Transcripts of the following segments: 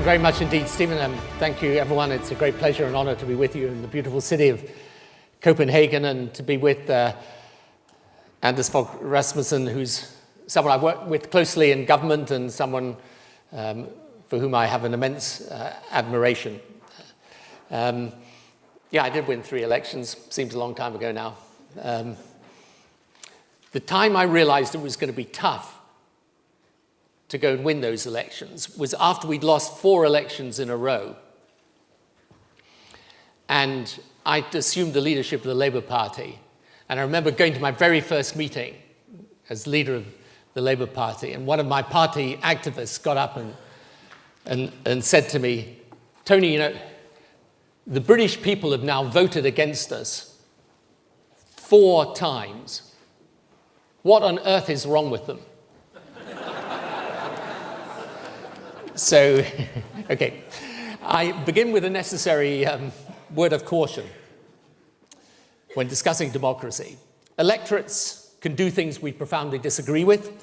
very much indeed, Stephen, and thank you, everyone. It's a great pleasure and honor to be with you in the beautiful city of Copenhagen and to be with Anders Fogh Rasmussen, who's someone I've worked with closely in government and someone for whom I have an immense admiration. Yeah, I did win 3 elections. Seems a long time ago now. The time I realized it was going to be tough to go and win those elections was after we'd lost 4 elections in a row. And I'd assumed the leadership of the Labour Party. And I remember going to my very first meeting as leader of the Labour Party, and one of my party activists got up and said to me, "Tony, you know, the British people have now voted against us 4 times. What on earth is wrong with them?" So, okay, I begin with a necessary word of caution when discussing democracy. Electorates can do things we profoundly disagree with.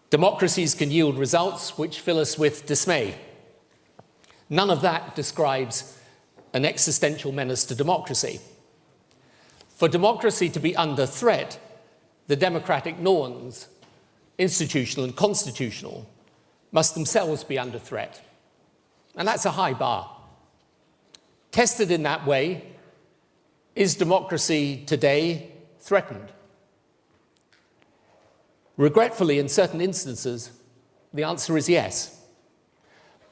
Democracies can yield results which fill us with dismay. None of that describes an existential menace to democracy. For democracy to be under threat, the democratic norms, institutional and constitutional, must themselves be under threat. And that's a high bar. Tested in that way, is democracy today threatened? Regretfully, in certain instances, the answer is yes.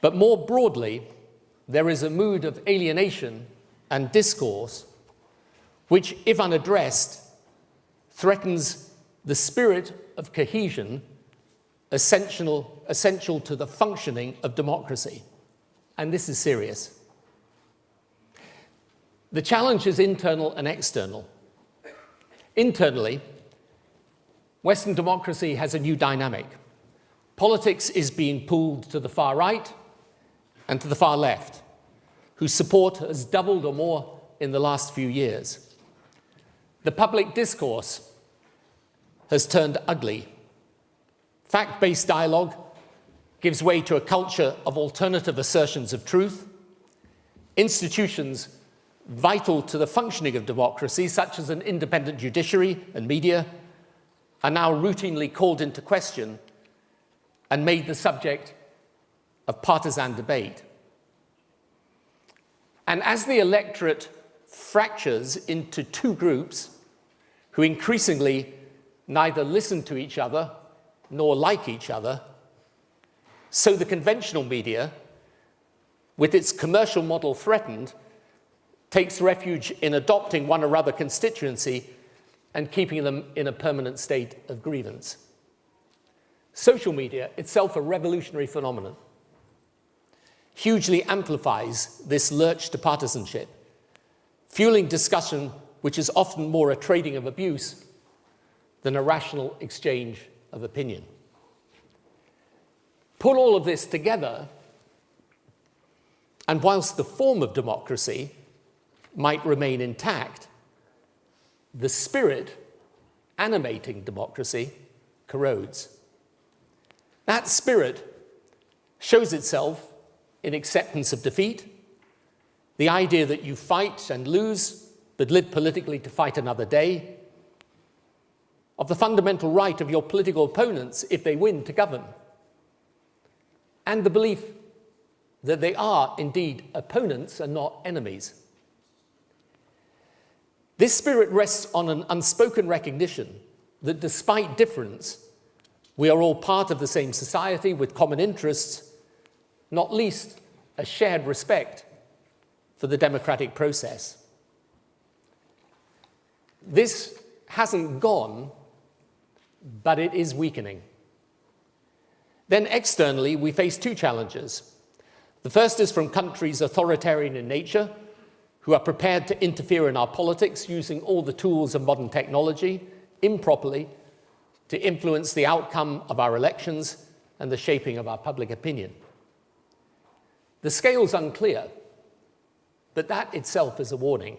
But more broadly, there is a mood of alienation and discourse which, if unaddressed, threatens the spirit of cohesion essential to the functioning of democracy. And this is serious. The challenge is internal and external. Internally, Western democracy has a new dynamic. Politics is being pulled to the far right and to the far left, whose support has doubled or more in the last few years. The public discourse has turned ugly. Fact-based dialogue gives way to a culture of alternative assertions of truth. Institutions vital to the functioning of democracy, such as an independent judiciary and media, are now routinely called into question and made the subject of partisan debate. And as the electorate fractures into 2 groups who increasingly neither listen to each other nor like each other, so the conventional media, with its commercial model threatened, takes refuge in adopting one or other constituency and keeping them in a permanent state of grievance. Social media, itself a revolutionary phenomenon, hugely amplifies this lurch to partisanship, fueling discussion which is often more a trading of abuse than a rational exchange of opinion. Put all of this together, and whilst the form of democracy might remain intact, the spirit animating democracy corrodes. That spirit shows itself in acceptance of defeat, the idea that you fight and lose, but live politically to fight another day, of the fundamental right of your political opponents, if they win, to govern, and the belief that they are indeed opponents and not enemies. This spirit rests on an unspoken recognition that despite difference, we are all part of the same society with common interests, not least a shared respect for the democratic process. This hasn't gone, but it is weakening. Then externally, we face 2 challenges. The first is from countries authoritarian in nature, who are prepared to interfere in our politics using all the tools of modern technology improperly to influence the outcome of our elections and the shaping of our public opinion. The scale's unclear, but that itself is a warning.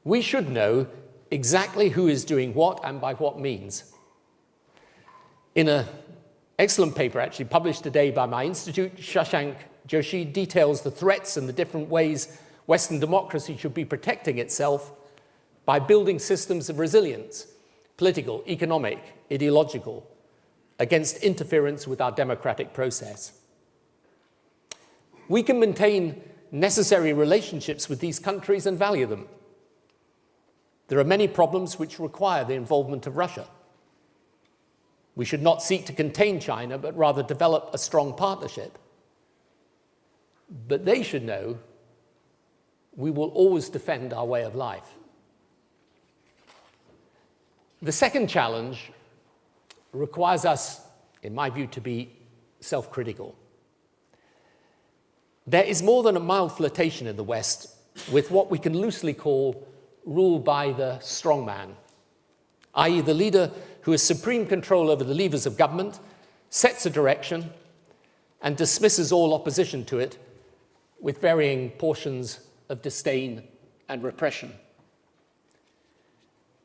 We should know exactly who is doing what and by what means. In a excellent paper actually published today by my institute, Shashank Joshi, details the threats and the different ways Western democracy should be protecting itself by building systems of resilience, political, economic, ideological, against interference with our democratic process. We can maintain necessary relationships with these countries and value them. There are many problems which require the involvement of Russia. We should not seek to contain China, but rather develop a strong partnership. But they should know we will always defend our way of life. The second challenge requires us, in my view, to be self-critical. There is more than a mild flirtation in the West with what we can loosely call rule by the strongman, i.e. the leader who has supreme control over the levers of government, sets a direction, and dismisses all opposition to it with varying portions of disdain and repression.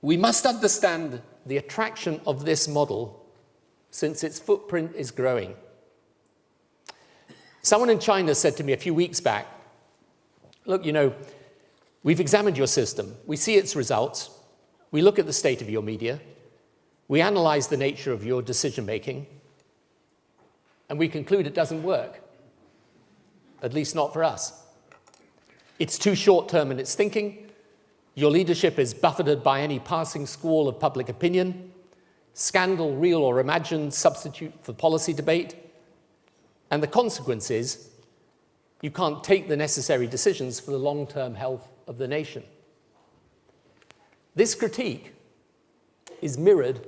We must understand the attraction of this model since its footprint is growing. Someone in China said to me a few weeks back, look, we've examined your system. We see its results. We look at the state of your media. We analyze the nature of your decision-making. And we conclude it doesn't work, at least not for us. It's too short-term in its thinking. Your leadership is buffeted by any passing squall of public opinion. Scandal, real or imagined, substitute for policy debate. And the consequence is you can't take the necessary decisions for the long-term health of the nation. This critique is mirrored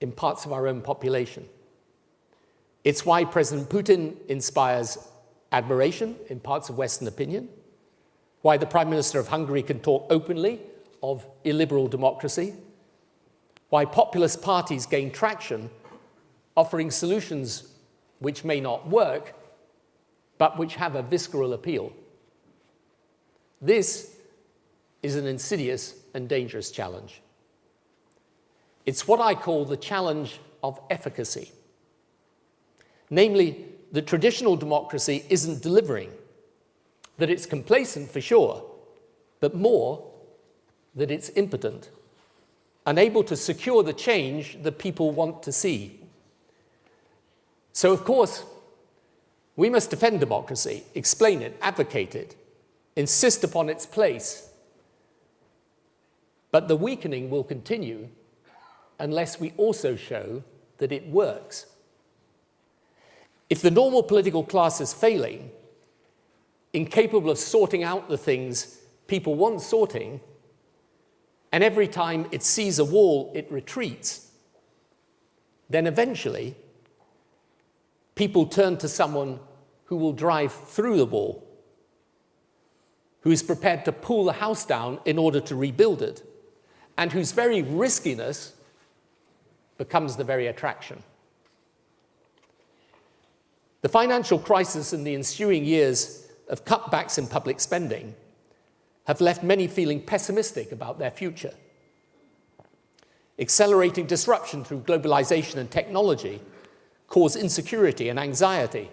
in parts of our own population. It's why President Putin inspires admiration in parts of Western opinion, why the Prime Minister of Hungary can talk openly of illiberal democracy, why populist parties gain traction offering solutions which may not work, but which have a visceral appeal. This is an insidious and dangerous challenge. It's what I call the challenge of efficacy. Namely, that traditional democracy isn't delivering, that it's complacent for sure, but more, that it's impotent, unable to secure the change that people want to see. So, of course, we must defend democracy, explain it, advocate it, insist upon its place. But the weakening will continue unless we also show that it works. If the normal political class is failing, incapable of sorting out the things people want sorting, and every time it sees a wall, it retreats, then eventually people turn to someone who will drive through the wall, who is prepared to pull the house down in order to rebuild it, and whose very riskiness becomes the very attraction. The financial crisis and the ensuing years of cutbacks in public spending have left many feeling pessimistic about their future. Accelerating disruption through globalization and technology cause insecurity and anxiety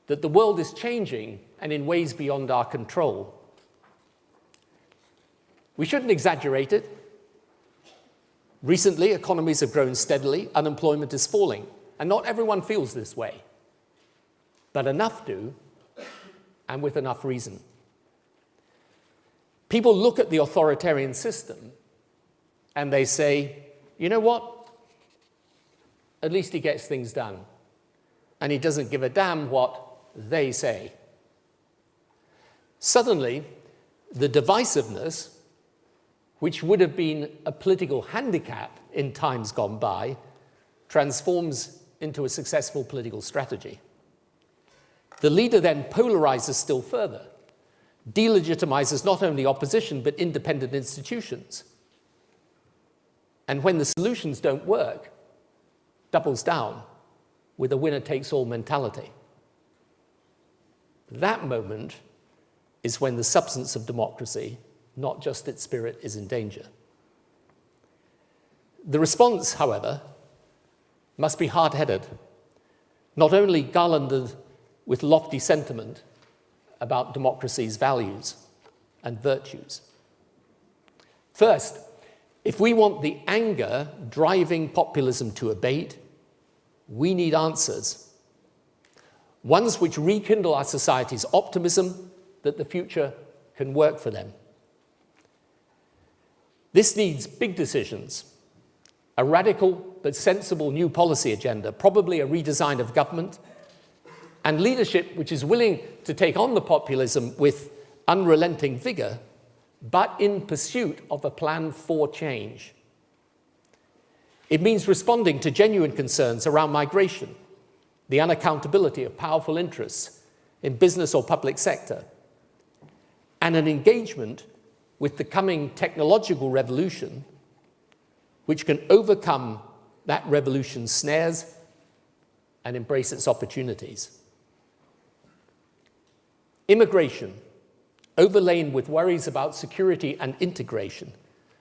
that the world is changing and in ways beyond our control. We shouldn't exaggerate it. Recently, economies have grown steadily, unemployment is falling, and not everyone feels this way. But enough do, and with enough reason. People look at the authoritarian system and they say, you know what? At least he gets things done. And he doesn't give a damn what they say. Suddenly, the divisiveness, which would have been a political handicap in times gone by, transforms into a successful political strategy. The leader then polarizes still further, delegitimizes not only opposition but independent institutions. And when the solutions don't work, doubles down with a winner-takes-all mentality. That moment is when the substance of democracy, not just its spirit, is in danger. The response, however, must be hard-headed, not only garlanded with lofty sentiment about democracy's values and virtues. First, if we want the anger driving populism to abate, we need answers, ones which rekindle our society's optimism that the future can work for them. This needs big decisions, a radical but sensible new policy agenda, probably a redesign of government, and leadership which is willing to take on the populism with unrelenting vigor, but in pursuit of a plan for change. It means responding to genuine concerns around migration, the unaccountability of powerful interests in business or public sector, and an engagement with the coming technological revolution which can overcome that revolution's snares and embrace its opportunities. Immigration, overlain with worries about security and integration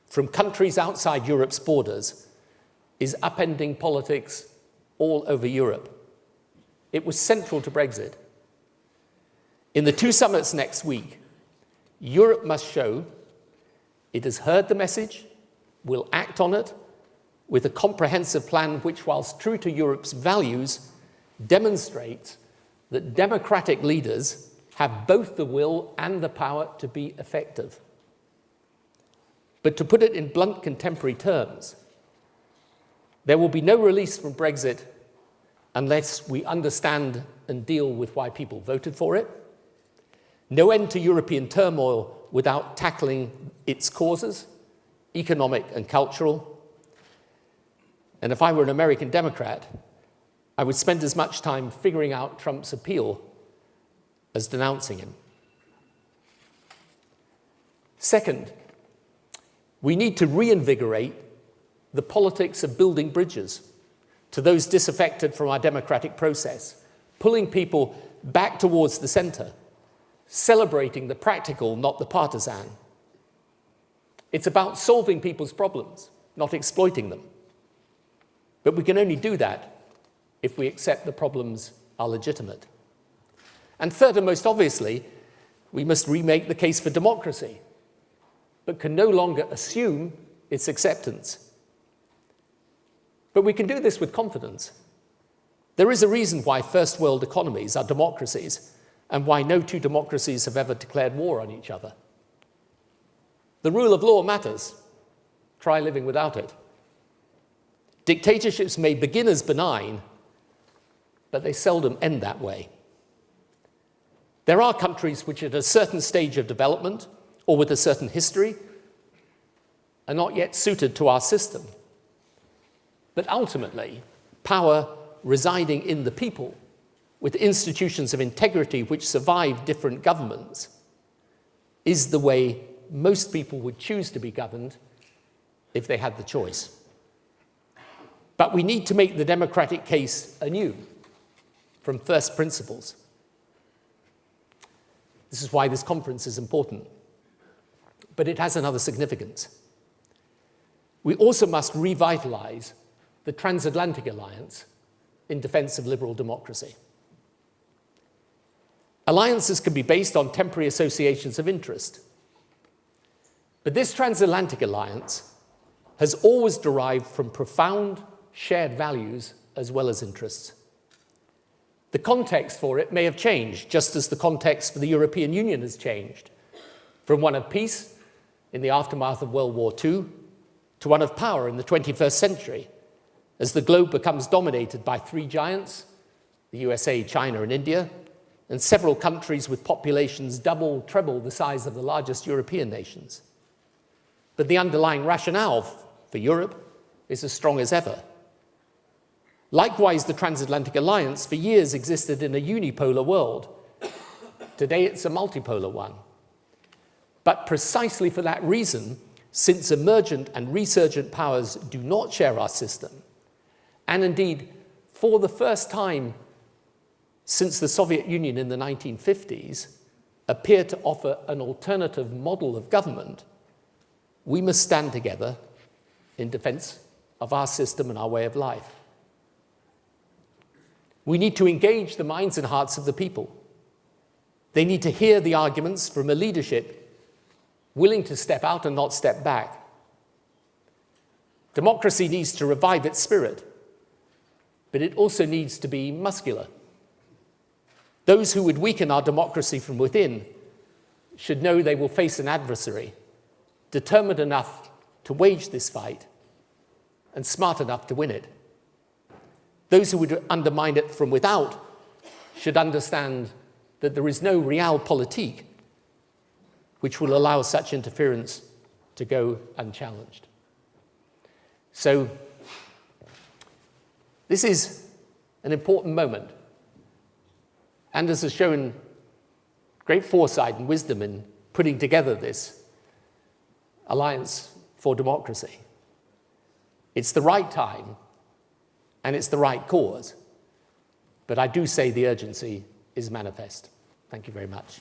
from countries outside Europe's borders, is upending politics all over Europe. It was central to Brexit. In the two summits next week, Europe must show it has heard the message, will act on it, with a comprehensive plan which, whilst true to Europe's values, demonstrates that democratic leaders have both the will and the power to be effective. But to put it in blunt contemporary terms, there will be no release from Brexit unless we understand and deal with why people voted for it, no end to European turmoil without tackling its causes, economic and cultural. And if I were an American Democrat, I would spend as much time figuring out Trump's appeal as denouncing him. Second, we need to reinvigorate the politics of building bridges to those disaffected from our democratic process, pulling people back towards the center, celebrating the practical, not the partisan. It's about solving people's problems, not exploiting them. But we can only do that if we accept the problems are legitimate. And third, and most obviously, we must remake the case for democracy, but can no longer assume its acceptance. But we can do this with confidence. There is a reason why first world economies are democracies and why no two democracies have ever declared war on each other. The rule of law matters. Try living without it. Dictatorships may begin as benign, but they seldom end that way. There are countries which at a certain stage of development or with a certain history are not yet suited to our system. But ultimately, power residing in the people with institutions of integrity which survive different governments is the way most people would choose to be governed if they had the choice. But we need to make the democratic case anew from first principles. This is why this conference is important. But it has another significance. We also must revitalize the Transatlantic alliance in defense of liberal democracy. Alliances can be based on temporary associations of interest. But this transatlantic alliance has always derived from profound shared values as well as interests. The context for it may have changed, just as the context for the European Union has changed, from one of peace in the aftermath of World War II to one of power in the 21st century, as the globe becomes dominated by three giants, the USA, China, and India, and several countries with populations double, treble the size of the largest European nations. But the underlying rationale for Europe is as strong as ever. Likewise, the Transatlantic Alliance for years existed in a unipolar world. Today, it's a multipolar one. But precisely for that reason, since emergent and resurgent powers do not share our system, and indeed, for the first time since the Soviet Union in the 1950s, appear to offer an alternative model of government, we must stand together in defense of our system and our way of life. We need to engage the minds and hearts of the people. They need to hear the arguments from a leadership willing to step out and not step back. Democracy needs to revive its spirit, but it also needs to be muscular. Those who would weaken our democracy from within should know they will face an adversary determined enough to wage this fight and smart enough to win it. Those who would undermine it from without should understand that there is no realpolitik which will allow such interference to go unchallenged. So, this is an important moment, Anders has shown great foresight and wisdom in putting together this Alliance for Democracy. It's the right time, and it's the right cause, but I do say the urgency is manifest. Thank you very much.